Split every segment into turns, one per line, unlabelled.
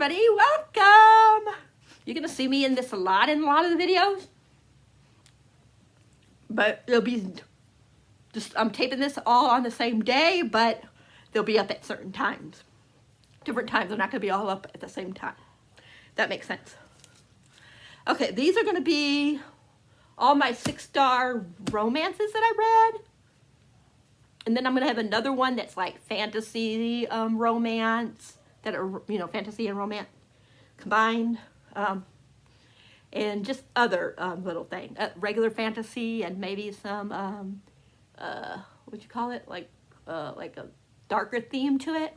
everybody, welcome! You're gonna see me in this a lot in a lot of the videos, but it'll be just, I'm taping this all on the same day, but they'll be up at certain times. Different times, they're not gonna be all up at the same time. That makes sense. Okay, these are gonna be all my 6-star romances that I read. And then I'm gonna have another one that's like fantasy romance, that are, you know, fantasy and romance combined. And just other little things, regular fantasy and maybe some, what you call it, like a darker theme to it.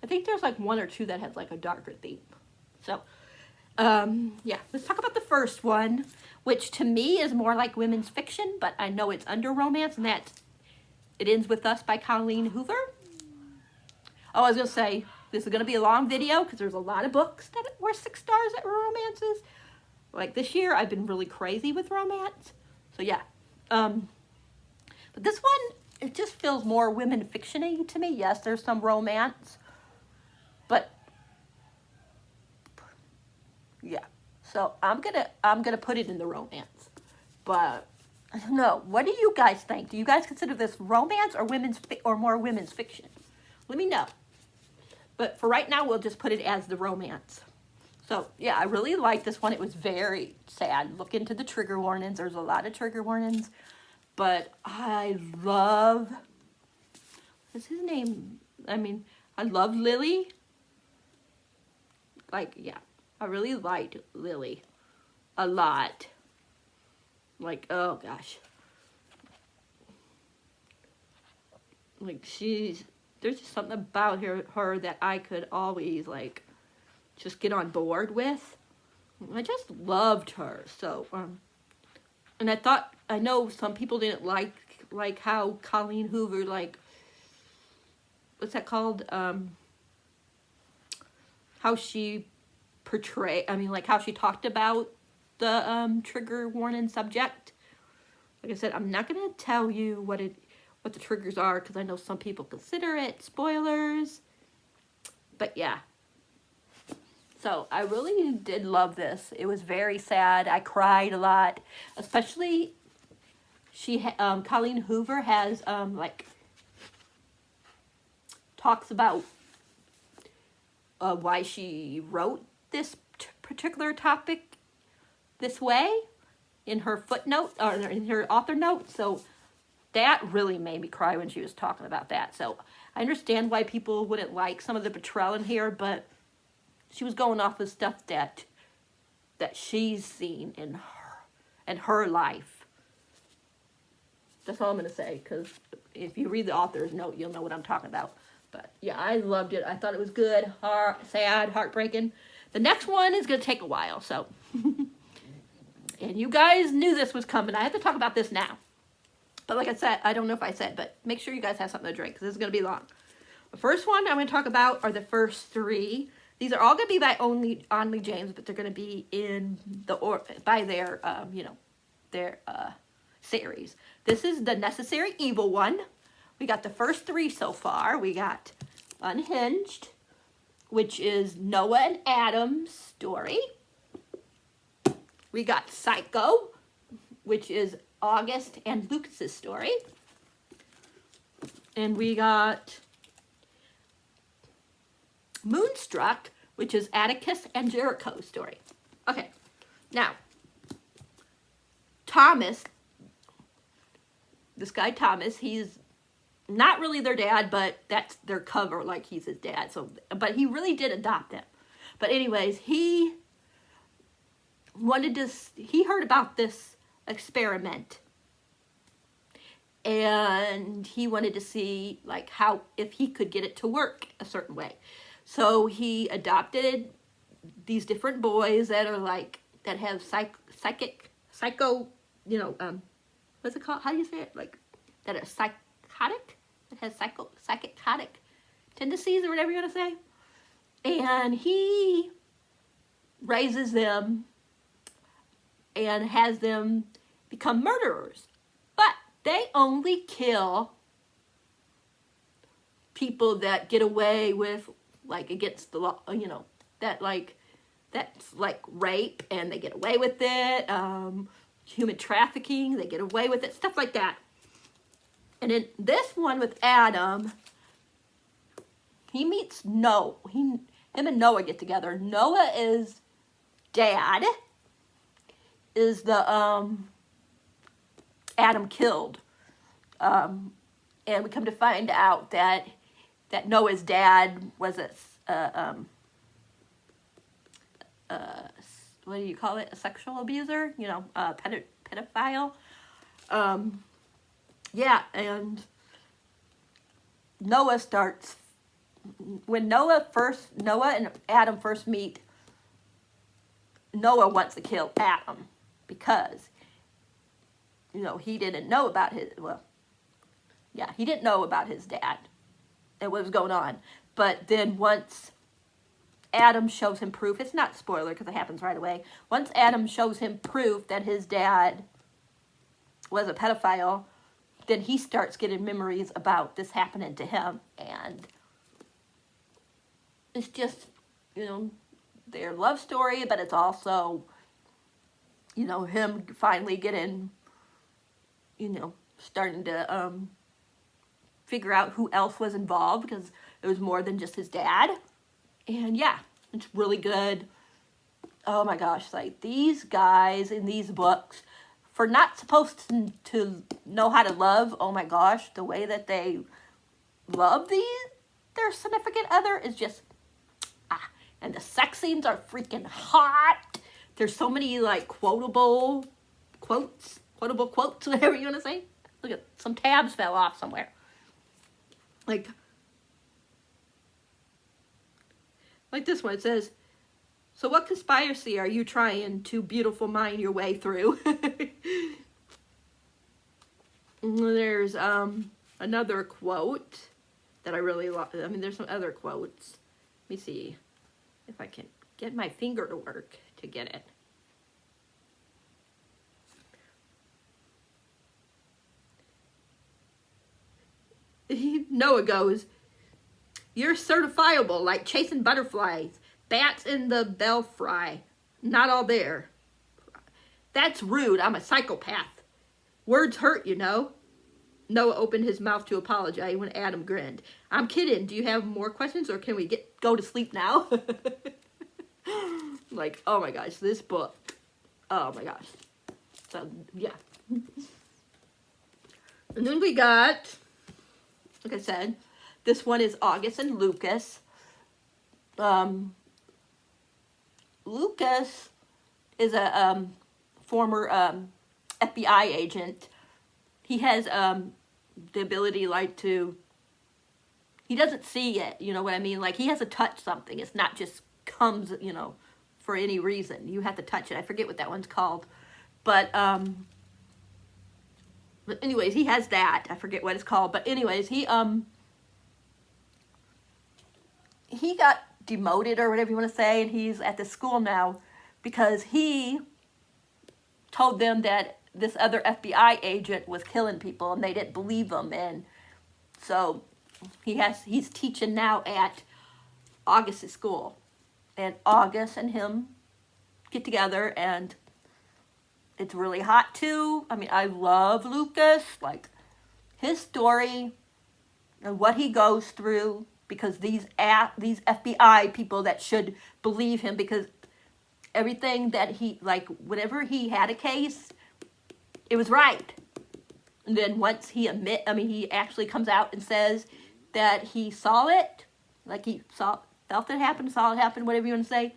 I think there's like 1 or 2 that has like a darker theme. So, yeah, let's talk about the first one, which to me is more like women's fiction, but I know it's under romance, and that's It Ends With Us by Colleen Hoover. Oh, I was gonna say, this is gonna be a long video because there's a lot of books that were 6 stars that were romances. Like this year, I've been really crazy with romance. So yeah. But this one, it just feels more women fiction-y to me. Yes, there's some romance, but yeah. So I'm gonna put it in the romance. But I don't know. What do you guys think? Do you guys consider this romance or more women's fiction? Let me know. But for right now, we'll just put it as the romance. So, yeah, I really like this one. It was very sad. Look into the trigger warnings. There's a lot of trigger warnings. But I love... What's his name? I mean, I love Lily. Like, yeah. I really liked Lily a lot. Like, oh, gosh. Like, there's just something about her that I could always, like, just get on board with. I just loved her. So, and I know some people didn't like how Colleen Hoover, like, what's that called? How she how she talked about the trigger warning subject. Like I said, I'm not going to tell you what the triggers are, because I know some people consider it spoilers. But yeah. So I really did love this. It was very sad. I cried a lot. Especially, Colleen Hoover has, talks about why she wrote this particular topic this way in her footnote, or in her author note. So that really made me cry when she was talking about that. So I understand why people wouldn't like some of the portrayal in here, but she was going off of stuff that she's seen in her life. That's all I'm going to say, because if you read the author's note, you'll know what I'm talking about. But yeah, I loved it. I thought it was good, sad, heartbreaking. The next one is going to take a while, so. And you guys knew this was coming. I have to talk about this now. But like I said, I don't know if I said, but make sure you guys have something to drink, because this is going to be long. The first one I'm going to talk about are the first 3. These are all going to be by Onley James, but they're going to be in by their, their series. This is the Necessary Evil one. We got the first 3 so far. We got Unhinged, which is Noah and Adam's story. We got Psycho, which is August and Lucas's story. And we got Moonstruck, which is Atticus and Jericho's story. Okay, now, Thomas, this guy Thomas, he's not really their dad, but that's their cover, like he's his dad. So, but he really did adopt them. But anyways, he heard about this experiment, and he wanted to see, like, if he could get it to work a certain way. So he adopted these different boys that are that have psycho, what's it called? How do you say it? Like, that are psychotic, that has psychotic tendencies, or whatever you want to say. And he raises them and has them become murderers. But they only kill people that get away with, like, against the law, that that's like rape and they get away with it, human trafficking, they get away with it, stuff like that. And in this one with Adam, he meets Noah. Him and Noah get together. Noah is dad, is the Adam killed. And we come to find out that Noah's dad was what do you call it? A sexual abuser? You know, a pedophile. Yeah, and Noah starts, when Noah and Adam first meet, Noah wants to kill Adam because, you know, he didn't know about he didn't know about his dad and what was going on. But then once Adam shows him proof, it's not spoiler because it happens right away. Once Adam shows him proof that his dad was a pedophile, then he starts getting memories about this happening to him. And it's just, you know, their love story, but it's also, you know, him finally getting, you know, starting to figure out who else was involved because it was more than just his dad. And yeah, it's really good. Oh my gosh, like these guys in these books, for not supposed to know how to love, oh my gosh, the way that they love their significant other is just, and the sex scenes are freaking hot. There's so many like quotable quotes, whatever you want to say. Look at, some tabs fell off somewhere. Like this one, it says, so what conspiracy are you trying to beautiful mind your way through? There's another quote that I really love. I mean, there's some other quotes. Let me see if I can get my finger to work to get it. Noah goes, you're certifiable, like chasing butterflies, bats in the belfry, not all there. That's rude, I'm a psychopath. Words hurt, you know. Noah opened his mouth to apologize when Adam grinned. I'm kidding, do you have more questions or can we go to sleep now? Like, oh my gosh, this book, oh my gosh. So, yeah. And then we got, like I said, this one is August and Lucas. Lucas is a former FBI agent. He has the ability, like, he doesn't see it, you know what I mean? Like, he has to touch something. It's not just comes, you know, for any reason. You have to touch it. I forget what that one's called. But anyways, he has that. I forget what it's called. But anyways, he got demoted or whatever you want to say, and he's at the school now because he told them that this other FBI agent was killing people and they didn't believe him. And so he's teaching now at August's school. And August and him get together and it's really hot too. I mean, I love Lucas, like his story and what he goes through, because these FBI people that should believe him, because everything that he, like, whenever he had a case, it was right. And then once he actually comes out and says that he saw it, like he felt it happen, saw it happen, whatever you want to say,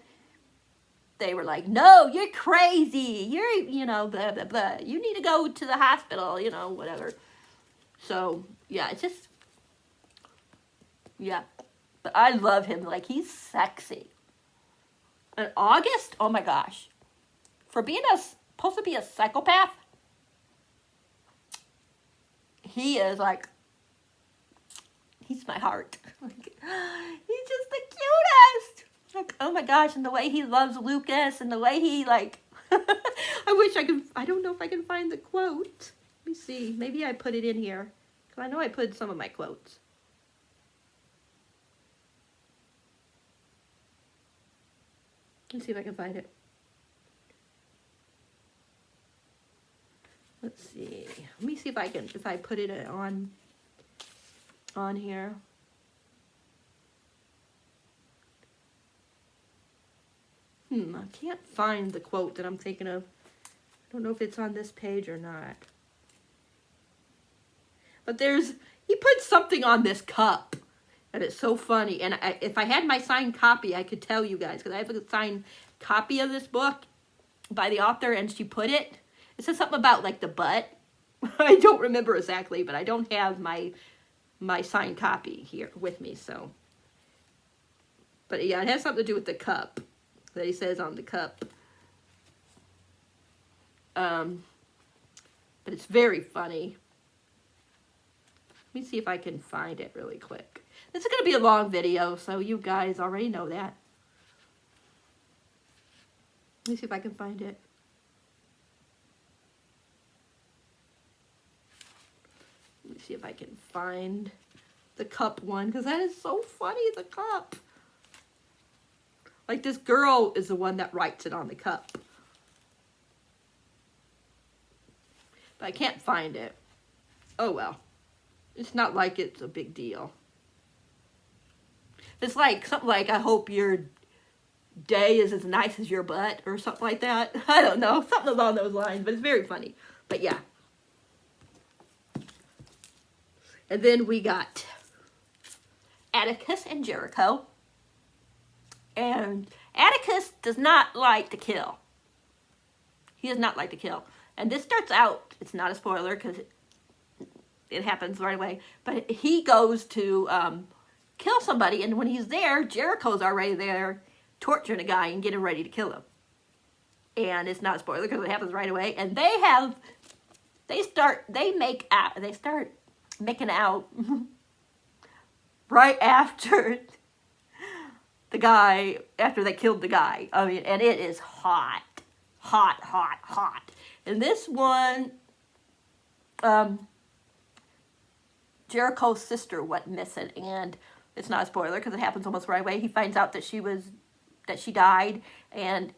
they were like, no, you're crazy, you're, you know, blah, blah, blah, you need to go to the hospital, you know, whatever. So, yeah, it's just, yeah, but I love him, like, he's sexy. And August, oh my gosh, for being supposed to be a psychopath, he is like, he's my heart. He's just the cutest. Like, oh my gosh, and the way he loves Lucas, and the way he, like, I don't know if I can find the quote. Let me see, maybe I put it in here, because I know I put some of my quotes. Let's see if I can find it. Let's see. Let me see if I can, if I put it on here. I can't find the quote that I'm thinking of. I don't know if it's on this page or not. But he put something on this cup. And it's so funny. And if I had my signed copy, I could tell you guys. Because I have a signed copy of this book by the author. And she put it. It says something about like the butt. I don't remember exactly. But I don't have my signed copy here with me. So. But yeah, it has something to do with the cup. That he says on the cup. But it's very funny. Let me see if I can find it really quick. This is going to be a long video, so you guys already know that. Let me see if I can find it. Let me see if I can find the cup one, because that is so funny, the cup. Like, this girl is the one that writes it on the cup. But I can't find it. Oh, well. It's not like it's a big deal. It's like, something like, I hope your day is as nice as your butt, or something like that. I don't know. Something along those lines, but it's very funny. But, yeah. And then we got Atticus and Jericho. And Atticus does not like to kill. He does not like to kill. And this starts out, it's not a spoiler because it happens right away, but he goes to kill somebody, and when he's there, Jericho's already there torturing a guy and getting ready to kill him. And it's not a spoiler because it happens right away. And they start making out right after the guy, after they killed the guy. I mean, and it is hot. Hot, hot, hot. And this one, Jericho's sister went missing, and it's not a spoiler because it happens almost right away. He finds out that she died, and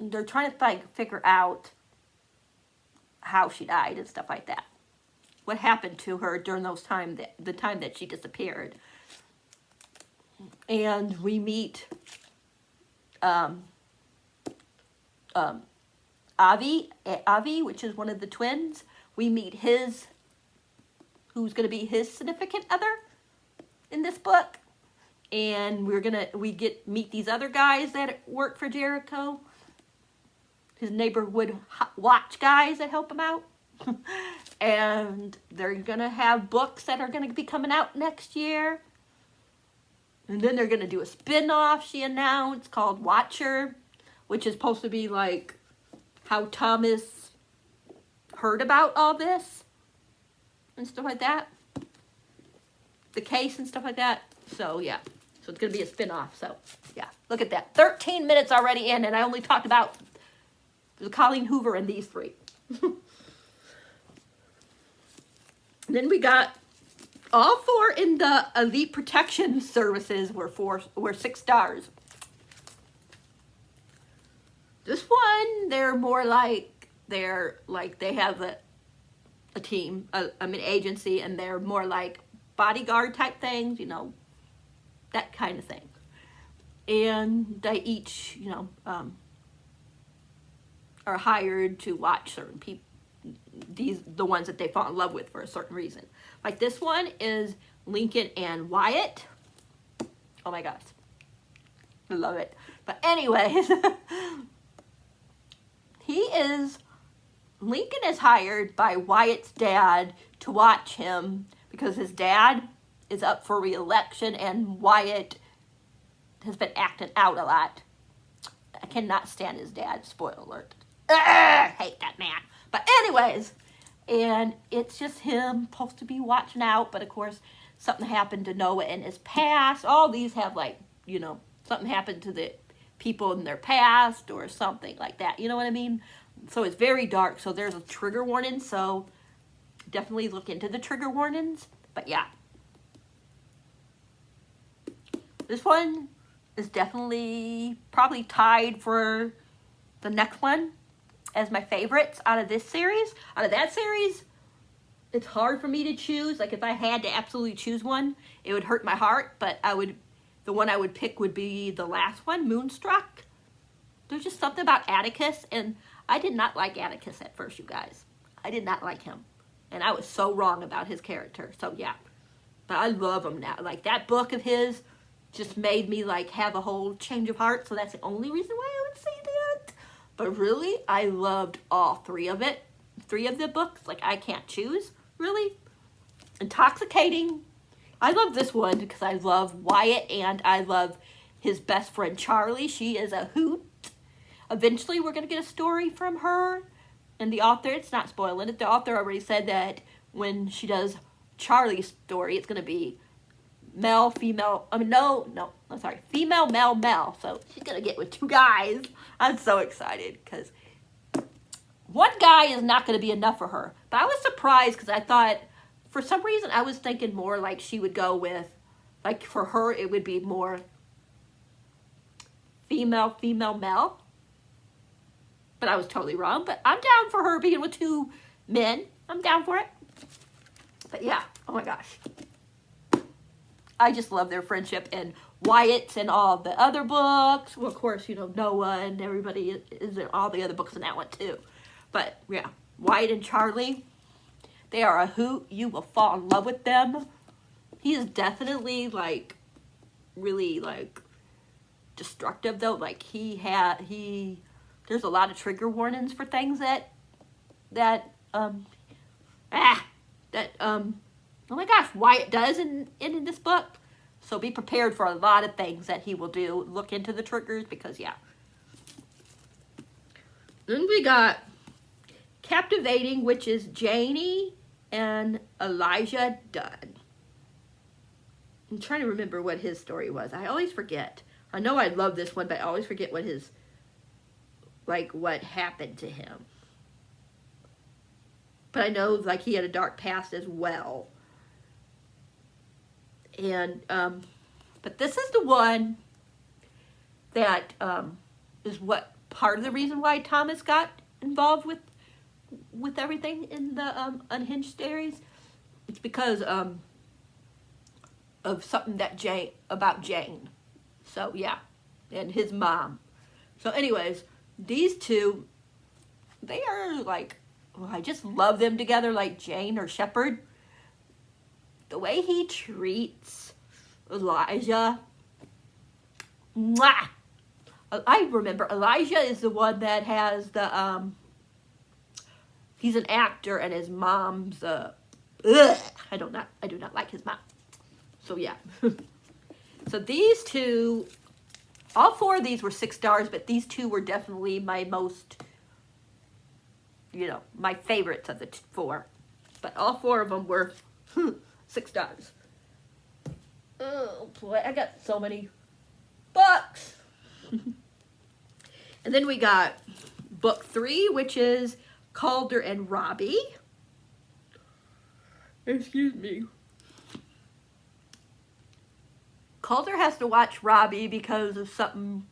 they're trying to figure out how she died and stuff like that. What happened to her during the time that she disappeared. And we meet Avi, which is one of the twins. We meet who's going to be his significant other in this book. And we meet these other guys that work for Jericho. His neighborhood watch guys that help him out. And they're going to have books that are going to be coming out next year. And then they're going to do a spin-off, she announced, called Watcher, which is supposed to be like how Thomas heard about all this and stuff like that. The case and stuff like that. So, yeah. So, it's going to be a spin-off. So, yeah. Look at that. 13 minutes already in, and I only talked about Colleen Hoover and these three. Then we got all four in the Elite Protection Services were 6 stars. This one, they have a team, an agency, and they're more like bodyguard type things, that kind of thing. And they each, are hired to watch certain people, the ones that they fall in love with for a certain reason. Like this one is Lincoln and Wyatt. Oh my gosh. I love it. But anyways, Lincoln is hired by Wyatt's dad to watch him because his dad is up for re-election and Wyatt has been acting out a lot. I cannot stand his dad. Spoiler alert. Hate that man. But anyways, and it's just him supposed to be watching out, but of course something happened to Noah in his past. All these have something happened to the people in their past or something like that. You know what I mean? So it's very dark. So there's a trigger warning. So definitely look into the trigger warnings. But yeah. This one is definitely probably tied for the next one as my favorites out of this series. Out of that series, it's hard for me to choose. Like, if I had to absolutely choose one, it would hurt my heart, but the one I would pick would be the last one, Moonstruck. There's just something about Atticus, and I did not like Atticus at first, you guys. I did not like him, and I was so wrong about his character, so yeah. But I love him now. Like, that book of his just made me, like, have a whole change of heart, so that's the only reason why I would say that. But really, I loved all three of the books. Like, I can't choose, really. Intoxicating. I love this one because I love Wyatt and I love his best friend Charlie. She is a hoot. Eventually, we're going to get a story from her. And the author, it's not spoiling it, the author already said that when she does Charlie's story, it's going to be male, female, female, male, male. So she's going to get with two guys. I'm so excited because one guy is not going to be enough for her. But I was surprised because I thought, for some reason, I was thinking more like she would go with, like, for her, it would be more female, female, male. But I was totally wrong. But I'm down for her being with two men. I'm down for it. But yeah, oh my gosh. I just love their friendship, and Wyatt's in all the other books. Well, of course, you know, Noah and everybody is in all the other books in that one too. But yeah, Wyatt and Charlie, they are a hoot. You will fall in love with them. He is definitely, like, really, like, destructive though. Like, there's a lot of trigger warnings for things oh my gosh, Wyatt does in this book. So be prepared for a lot of things that he will do. Look into the triggers because, yeah. Then we got Captivating, which is Janie and Elijah Dunn. I'm trying to remember what his story was. I always forget. I know I love this one, but I always forget what what happened to him. But I know, like, he had a dark past as well. And, but this is the one that is what part of the reason why Thomas got involved with everything in the Unhinged series. It's because of something about Jane. So, yeah, and his mom. So, anyways, these two, they are, like, I just love them together, like Jane or Shepherd. The way he treats Elijah. Mwah! I remember Elijah is the one that has the, he's an actor and his mom's, I do not like his mom. So, yeah. So, these two, all four of these were 6 stars, but these two were definitely my most, my favorites of the 4. But all 4 of them were 6 stars. Oh, boy, I got so many books. And then we got book 3, which is Calder and Robbie. Excuse me. Calder has to watch Robbie because of something.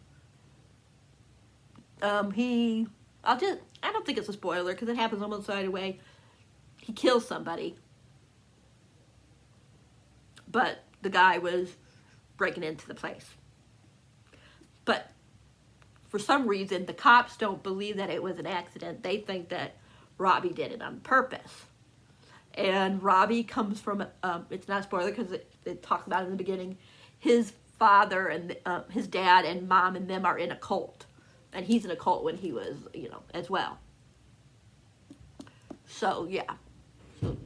I don't think it's a spoiler because it happens almost right away. He kills somebody. But the guy was breaking into the place. But for some reason, the cops don't believe that it was an accident. They think that Robbie did it on purpose. And Robbie comes from, it's not a spoiler because it talks about it in the beginning, his father and his dad and mom and them are in a cult. And he's in a cult when he was, as well. So, yeah. So,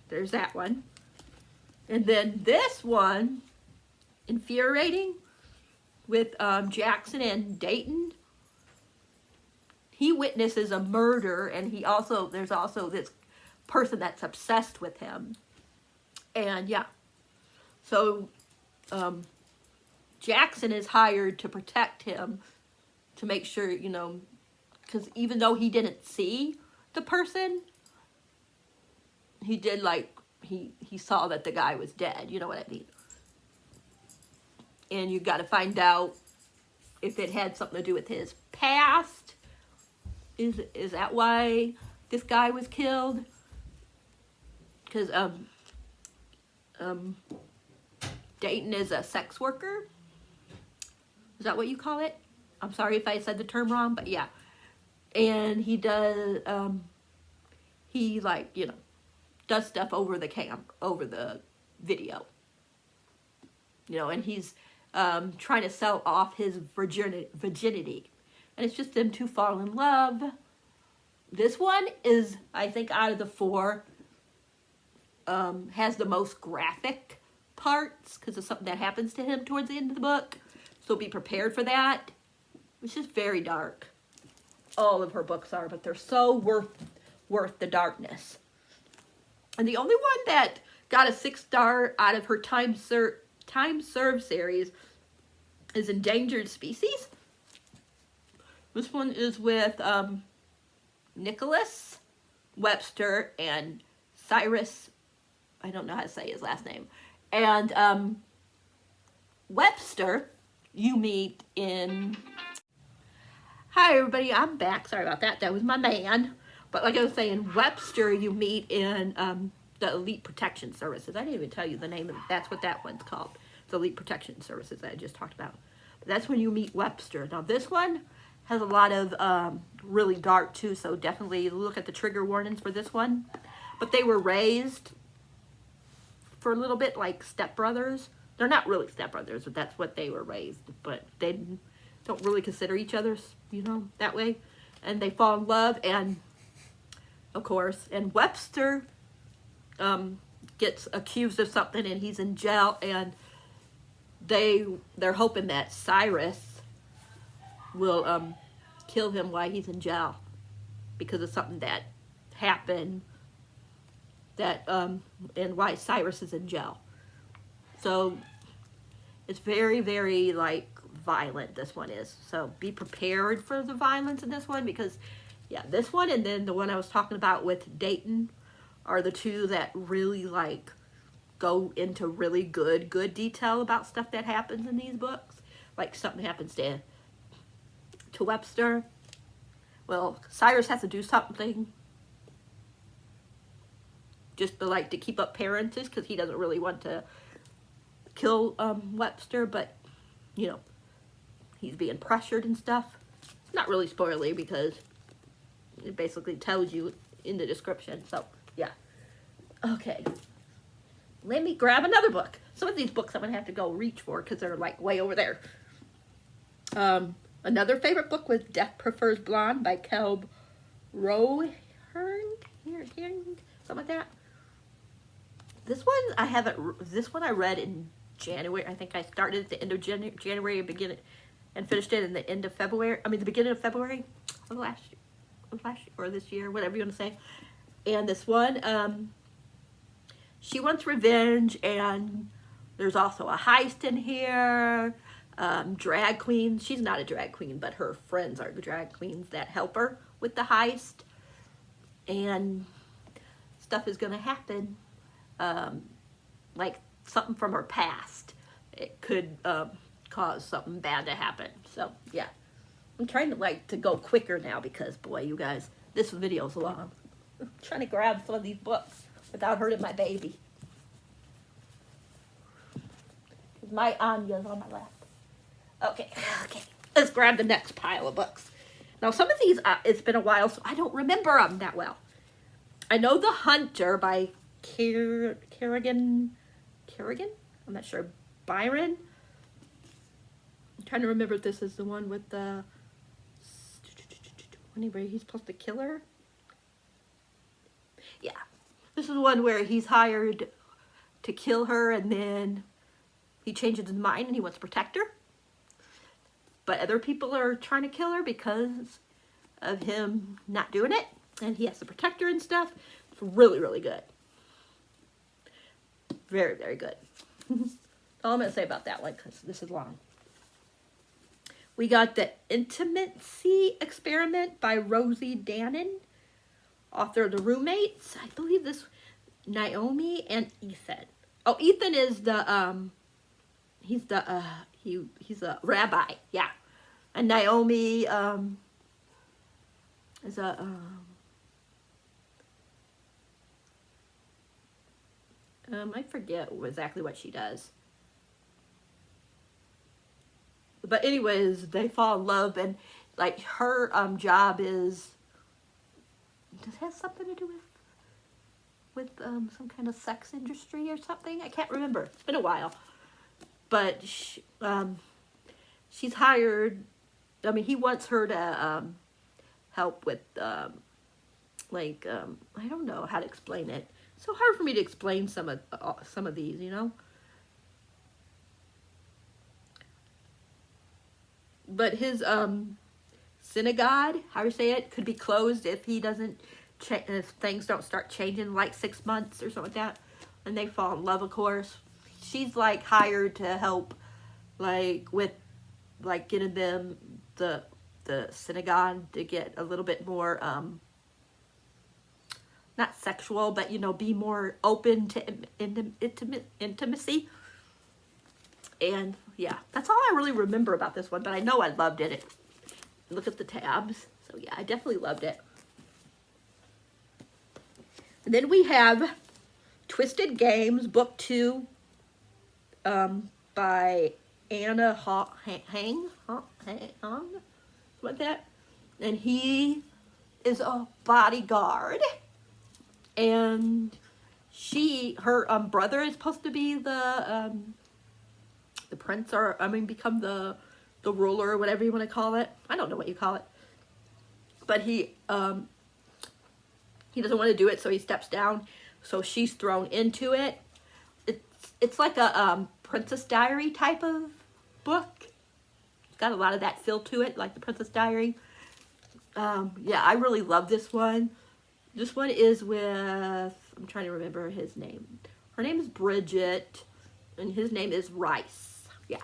there's that one. And then this one, Infuriating, with Jackson and Dayton. He witnesses a murder, and there's also this person that's obsessed with him. And, yeah. So, Jackson is hired to protect him, to make sure, because even though he didn't see the person, he did, he saw that the guy was dead, you know what I mean? and you got to find out if it had something to do with his past. Is that why this guy was killed? Because Dayton is a sex worker. Is that what you call it? I'm sorry if I said the term wrong, but yeah. And he does, he like, you know, does stuff over the video. You know, and he's trying to sell off his virginity. And it's just them two fall in love. This one is, I think, out of the four, has the most graphic parts because of something that happens to him towards the end of the book. So be prepared for that. It's just very dark. All of her books are, but they're so worth the darkness. And the only one that got a 6-star out of her time served series is Endangered Species. This one is with Nicholas Webster and Cyrus. I don't know how to say his last name. And Webster, you meet in... Hi everybody, I'm back. Sorry about that. That was my man. But like I was saying, Webster you meet in the Elite Protection Services. I didn't even tell you the name of it. That's what that one's called. The Elite Protection Services that I just talked about. But that's when you meet Webster. Now this one has a lot of really dark too, so definitely look at the trigger warnings for this one. But they were raised for a little bit like stepbrothers. They're not really stepbrothers, but that's what they were raised. But they don't really consider each other, you know, that way. And they fall in love, and of course, and Webster gets accused of something, and he's in jail, and they're hoping that Cyrus will kill him while he's in jail because of something that happened that and why Cyrus is in jail. So it's very, very like violent, this one is. So be prepared for the violence in this one because yeah, this one and then the one I was talking about with Dayton are the two that really like go into really good detail about stuff that happens in these books. Like something happens to Webster. Well, Cyrus has to do something just to keep up appearances because he doesn't really want to kill Webster, but you know, he's being pressured and stuff. It's not really spoilery because it basically tells you in the description. So yeah. Okay. Let me grab another book. Some of these books I'm going to have to go reach for because they're like way over there. Another favorite book was Death Prefers Blonde by Kelb Rohern, something like that. This one I read in January. I think I started at the end of January and finished it in the end of February. I mean the beginning of February of last year or this year, whatever you want to say. And this one, she wants revenge, and there's also a heist in here. Drag queens. She's not a drag queen, but her friends are the drag queens that help her with the heist. And stuff is going to happen. Like something from her past. It could cause something bad to happen. So, yeah. I'm trying to go quicker now because, boy, you guys, this video's long. I'm trying to grab some of these books without hurting my baby. My Anya's on my left. Okay. Let's grab the next pile of books. Now, some of these, it's been a while, so I don't remember them that well. I know The Hunter by Kerrigan? I'm not sure. Byron? I'm trying to remember if this is the one with the... Anyway, he's supposed to kill her? Yeah. This is one where he's hired to kill her and then he changes his mind and he wants to protect her. But other people are trying to kill her because of him not doing it. And he has to protect her and stuff. It's really, really good. Very, very good. That's all I'm going to say about that one because this is long. We got The Intimacy Experiment by Rosie Dannon, author of The Roommates. I believe this, Naomi and Ethan. Oh, Ethan is the he's the he's a rabbi, yeah. And Naomi is a I forget exactly what she does. But anyways, they fall in love, and like her job is, does it have something to do with some kind of sex industry or something? I can't remember. It's been a while. But she's hired. I mean, he wants her to help with I don't know how to explain it. It's so hard for me to explain some of these, you know. But his synagogue, how do you say it, could be closed if he doesn't if things don't start changing in like 6 months or something like that. And they fall in love, of course. She's like hired to help, like with like getting them the synagogue to get a little bit more not sexual, but you know, be more open to intimacy. And yeah, that's all I really remember about this one, but I know I loved it. Look at the tabs. So yeah, I definitely loved it. And then we have Twisted Games, Book 2, by Anna Hang, like that. And he is a bodyguard. And her brother is supposed to be the prince, or become the ruler, or whatever you want to call it. I don't know what you call it. But he doesn't want to do it, so he steps down. So she's thrown into it. It's like a Princess Diary type of book. It's got a lot of that feel to it, like the Princess Diary. Yeah, I really love this one. This one is with, I'm trying to remember his name. Her name is Bridget, and his name is Rice. Yeah.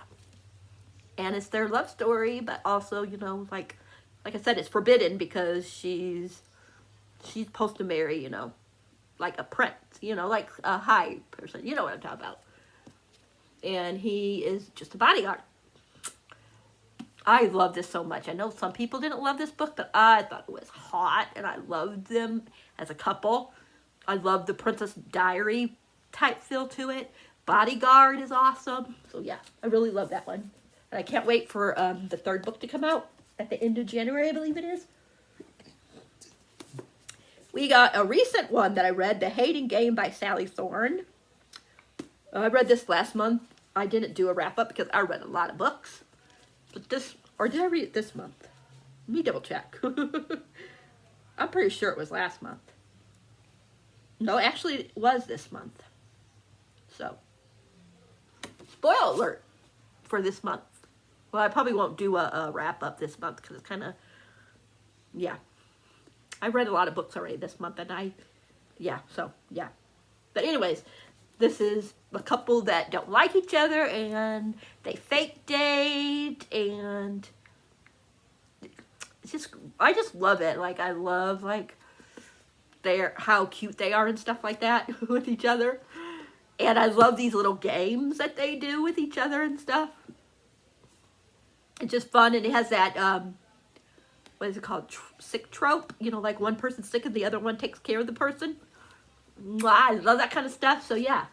And it's their love story, but also, you know, like I said, it's forbidden because she's supposed to marry, you know, like a prince, you know, like a high person. You know what I'm talking about. And he is just a bodyguard. I love this so much. I know some people didn't love this book, but I thought it was hot, and I loved them as a couple. I love the Princess Diary type feel to it. Bodyguard is awesome. So yeah, I really love that one. And I can't wait for the third book to come out at the end of January, I believe it is. We got a recent one that I read, The Hating Game by Sally Thorne. I read this last month. I didn't do a wrap-up because I read a lot of books. But this, or did I read it this month? Let me double check. I'm pretty sure it was last month. No, actually it was this month. So, spoiler alert for this month. Well, I probably won't do a wrap-up this month because it's kind of, yeah. I read a lot of books already this month, and yeah. But anyways, this is a couple that don't like each other, and they fake date, and it's I just love it. Like, I love, like, how cute they are and stuff like that with each other. And I love these little games that they do with each other and stuff. It's just fun, and it has that, what is it called, sick trope? You know, like one person's sick and the other one takes care of the person. I love that kind of stuff, so yeah.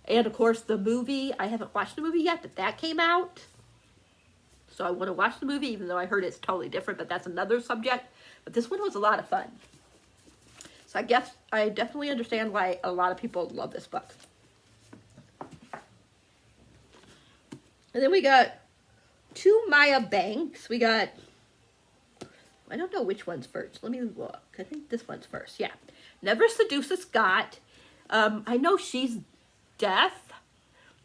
And of course the movie, I haven't watched the movie yet, but that came out. So I want to watch the movie, even though I heard it's totally different, but that's another subject. But this one was a lot of fun. So I guess I definitely understand why a lot of people love this book. And then we got two Maya Banks. We got, I don't know which one's first. Let me look. I think this one's first. Yeah. Never Seduce a Scot. I know she's deaf.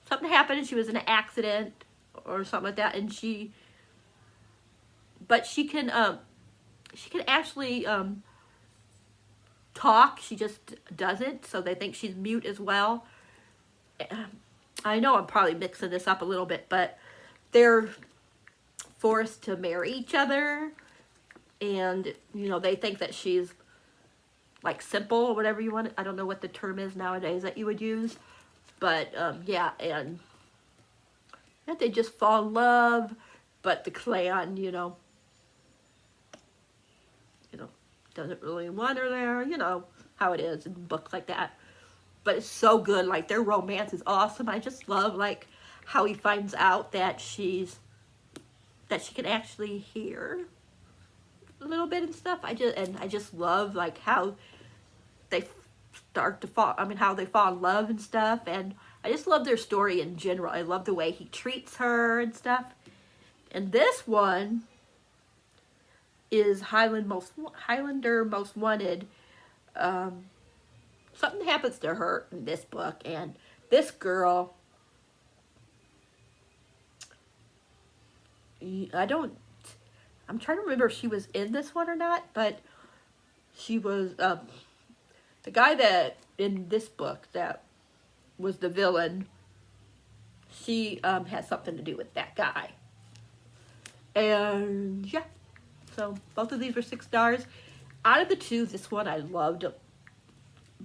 Something happened and she was in an accident or something like that. And but she can actually talk. She just doesn't. So they think she's mute as well. I know I'm probably mixing this up a little bit, but they're forced to marry each other. And, you know, they think that she's like simple or whatever you want. I don't know what the term is nowadays that you would use. But, yeah, and And they just fall in love, but the clan, doesn't really want her there, how it is in books like that. But it's so good, like their romance is awesome. I just love like how he finds out that she can actually hear a little bit and stuff. I just love like how they start to fall, how they fall in love and stuff. And I just love their story in general. I love the way he treats her and stuff. And this one is Highlander Most Wanted. Something happens to her in this book, and this girl, I'm trying to remember if she was in this one or not, but she was, the guy that, in this book, that was the villain, she has something to do with that guy. And, yeah, so both of these were 6 stars. Out of the two, this one I loved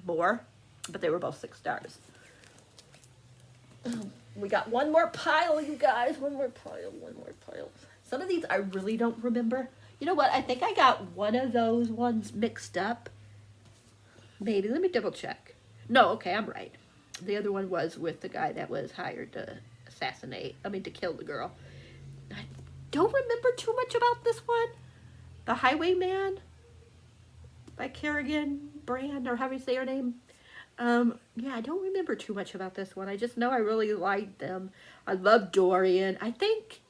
more, but they were both 6 stars. We got one more pile, you guys. One more pile. Some of these I really don't remember. You know what? I think I got one of those ones mixed up. Maybe. Let me double check. No, okay, I'm right. The other one was with the guy that was hired to to kill the girl. I don't remember too much about this one. The Highwayman by Kerrigan Brand, or how do you say her name? Yeah, I don't remember too much about this one. I just know I really liked them. I love Dorian. I think,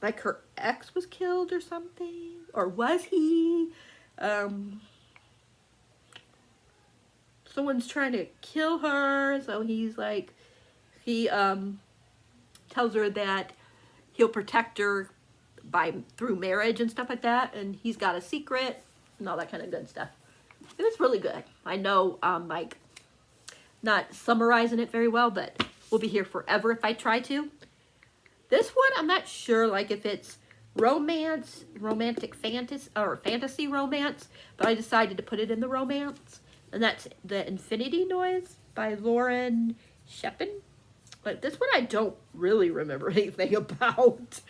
like her ex was killed or something, or was he? Someone's trying to kill her, so he's like, he tells her that he'll protect her through marriage and stuff like that, and he's got a secret and all that kind of good stuff. It was really good. I know, like, not summarizing it very well, but we'll be here forever if I try to. This one, I'm not sure, like, if it's romantic fantasy, or fantasy romance, but I decided to put it in the romance, and that's The Infinity Noise by Lauren Shepin. But this one I don't really remember anything about.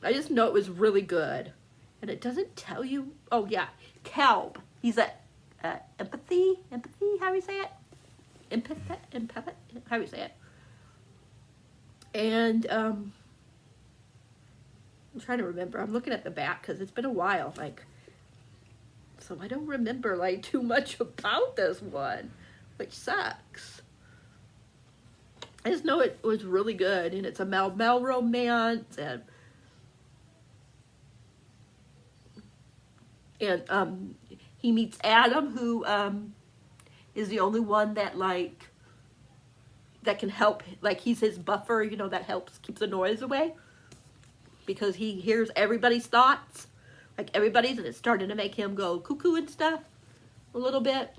I just know it was really good. And it doesn't tell you. Oh, yeah. Kelb. He's a empathy? How do you say it? Empath? How do you say it? And, I'm trying to remember. I'm looking at the back because it's been a while. Like, so I don't remember, like, too much about this one, which sucks. I just know it was really good, and it's a Mel romance, and he meets Adam, who is the only one that, like, that can help, like, he's his buffer, that keeps the noise away, because he hears everybody's thoughts, like everybody's, and it's starting to make him go cuckoo and stuff a little bit.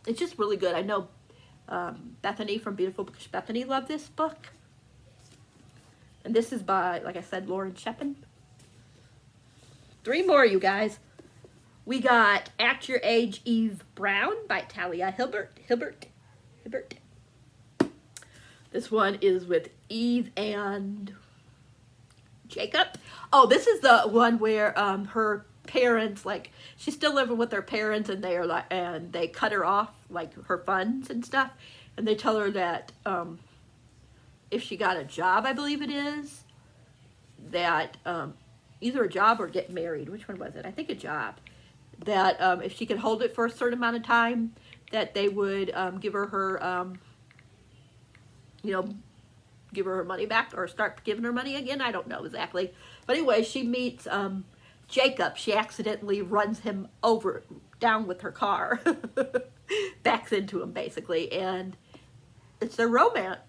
It's just really good. I know Bethany from Beautiful Bookish Bethany loved this book. And this is by, like I said, Lauren Shepin. 3 more, you guys. We got At Your Age, Eve Brown by Talia Hilbert. This one is with Eve and Jacob. Oh, this is the one where her parents, like, she's still living with her parents, and they are like, and they cut her off, like, her funds and stuff, and they tell her that if she got a job, I believe it is, that either a job or get married, which one was it? I think a job, that if she could hold it for a certain amount of time, that they would give her her give her money back, or start giving her money again. I don't know exactly, but anyway, she meets Jacob. She accidentally runs him down with her car, backs into him basically, and it's their romance.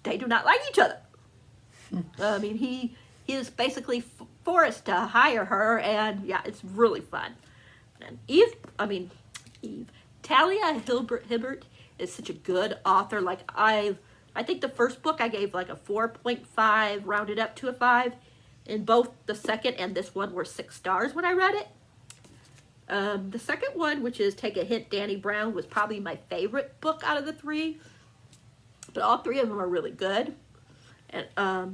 They do not like each other. I mean, he is basically forced to hire her, and yeah, it's really fun. And Talia Hilbert is such a good author. Like, I think the first book I gave like a 4.5, rounded up to a 5. And both the second and this one were 6 stars when I read it. The second one, which is Take a Hint, Danny Brown, was probably my favorite book out of the three. But all three of them are really good. And I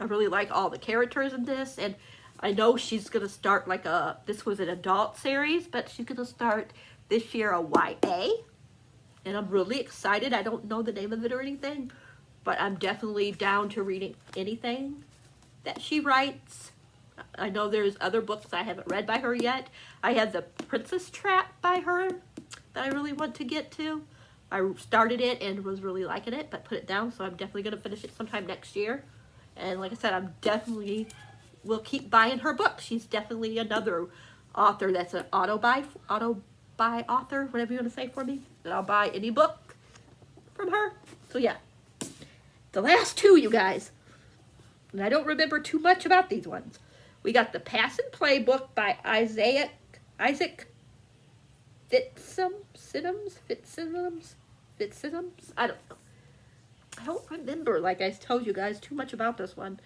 really like all the characters in this. And I know she's going to start like this was an adult series, but she's going to start this year a YA. And I'm really excited. I don't know the name of it or anything, but I'm definitely down to reading anything that she writes. I know there's other books I haven't read by her yet. I have The Princess Trap by her that I really want to get to. I started it and was really liking it, but put it down, so I'm definitely going to finish it sometime next year. And like I said, I'm definitely will keep buying her books. She's definitely another author that's an auto-buy author, whatever you want to say for me, that I'll buy any book from her. So yeah, the last two, you guys, and I don't remember too much about these ones. We got the Pass and Play book by Isaac Fitzsimmons. I don't know. I don't remember, like I told you guys, too much about this one.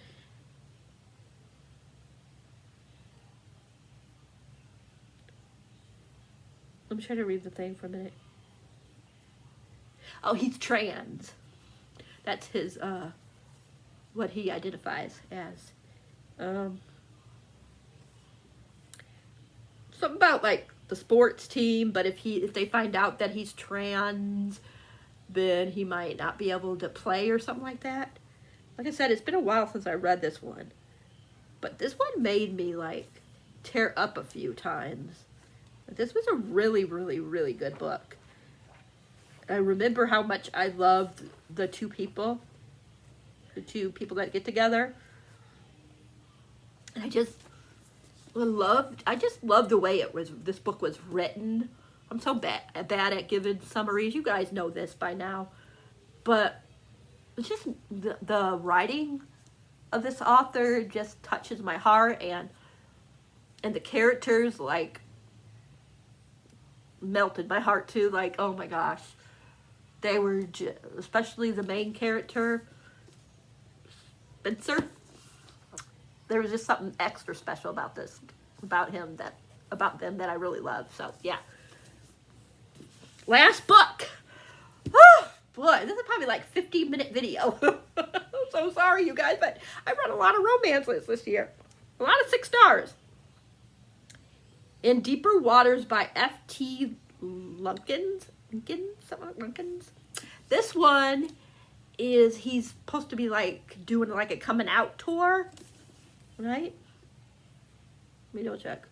I'm trying to read the thing for a minute. Oh, he's trans. That's his, what he identifies as. Something about, like, the sports team, but if they find out that he's trans, then he might not be able to play or something like that. Like I said, it's been a while since I read this one. But this one made me, like, tear up a few times. This was a really, really, really good book. I remember how much I loved the two people that get together. I just loved the way this book was written. I'm so bad at giving summaries. You guys know this by now. But it's just the writing of this author just touches my heart, and the characters, like, melted my heart too. Like, oh my gosh, they were especially the main character, Spencer. There was just something extra special about them that I really love. So yeah, last book. Oh boy, this is probably like 15-minute video. I'm so sorry, you guys, but I read a lot of romances this year. A lot of 6 stars. In Deeper Waters by F.T. Lunkins. This one is, he's supposed to be like doing like a coming out tour, right? Let me double check.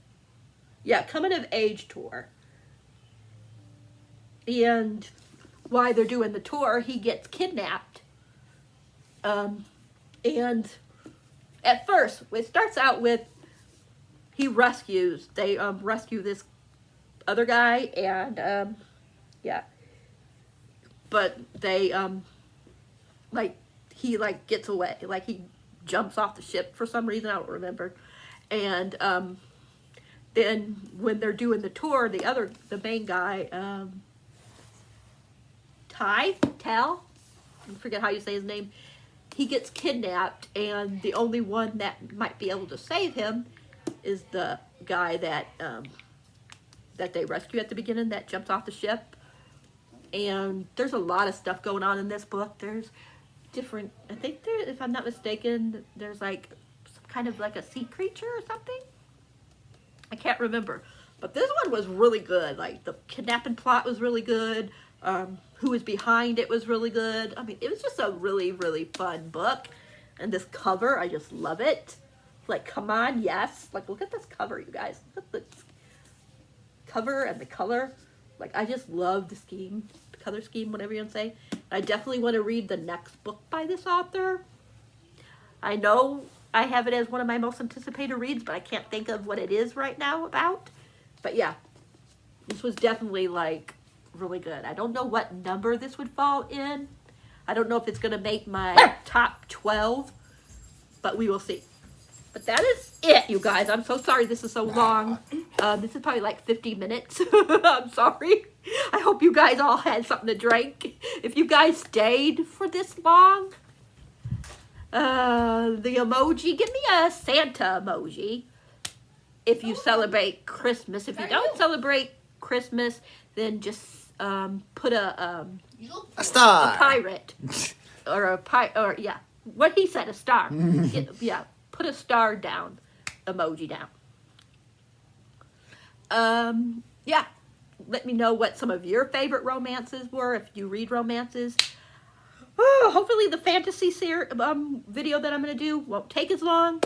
Yeah, coming of age tour. And while they're doing the tour, he gets kidnapped. And at first, it starts out with they rescue this other guy, and yeah, but they he gets away, like he jumps off the ship for some reason, I don't remember. And then when they're doing the tour, the main guy, Tal, I forget how you say his name, he gets kidnapped, and the only one that might be able to save him is the guy that they rescue at the beginning, that jumps off the ship. And there's a lot of stuff going on in this book. There's different, I think there, if I'm not mistaken, there's like some kind of like a sea creature or something. I can't remember. But this one was really good. Like, the kidnapping plot was really good. Who was behind it was really good. I mean, it was just a really, really fun book. And this cover, I just love it. Like, come on, yes. Like, look at this cover, you guys. Look at the cover and the color. Like, I just love the scheme, the color scheme, whatever you want to say. I definitely want to read the next book by this author. I know I have it as one of my most anticipated reads, but I can't think of what it is right now about. But yeah, this was definitely, like, really good. I don't know what number this would fall in. I don't know if it's going to make my top 12, but we will see. But that is it, you guys. I'm so sorry this is so long. This is probably like 50 minutes. I'm sorry. I hope you guys all had something to drink. If you guys stayed for this long, the emoji, give me a Santa emoji. if you celebrate Christmas. If you don't celebrate Christmas, then just put a
star,
a pirate, or yeah, what he said, a star. Yeah, put a star down, emoji down. Yeah, let me know what some of your favorite romances were, if you read romances. Oh, hopefully the fantasy video that I'm going to do won't take as long.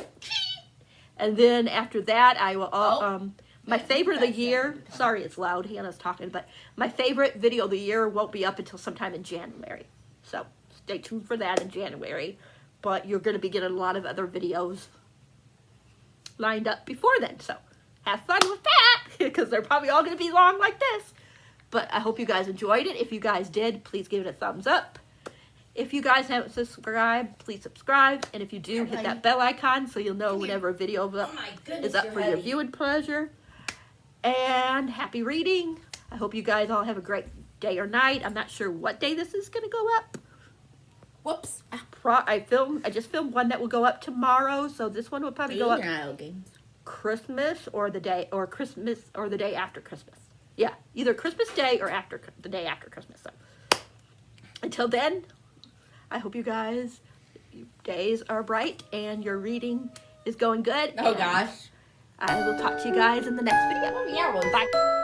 And then after that, I will, my favorite of the year, sorry it's loud, Hannah's talking, but my favorite video of the year won't be up until sometime in January. So stay tuned for that in January. But you're going to be getting a lot of other videos lined up before then. So have fun with that, because they're probably all going to be long like this. But I hope you guys enjoyed it. If you guys did, please give it a thumbs up. If you guys haven't subscribed, please subscribe. And if you do, hit that bell icon so you'll know whenever a video is up for your viewing pleasure. And happy reading. I hope you guys all have a great day or night. I'm not sure what day this is going to go up.
Whoops.
I just filmed one that will go up tomorrow, so this one will probably go up Christmas or the day after Christmas. Yeah, either Christmas Day or after the day after Christmas. So until then, I hope you guys, your days are bright and your reading is going good.
Oh gosh.
I will talk to you guys in the next video.
Yeah, well,
bye.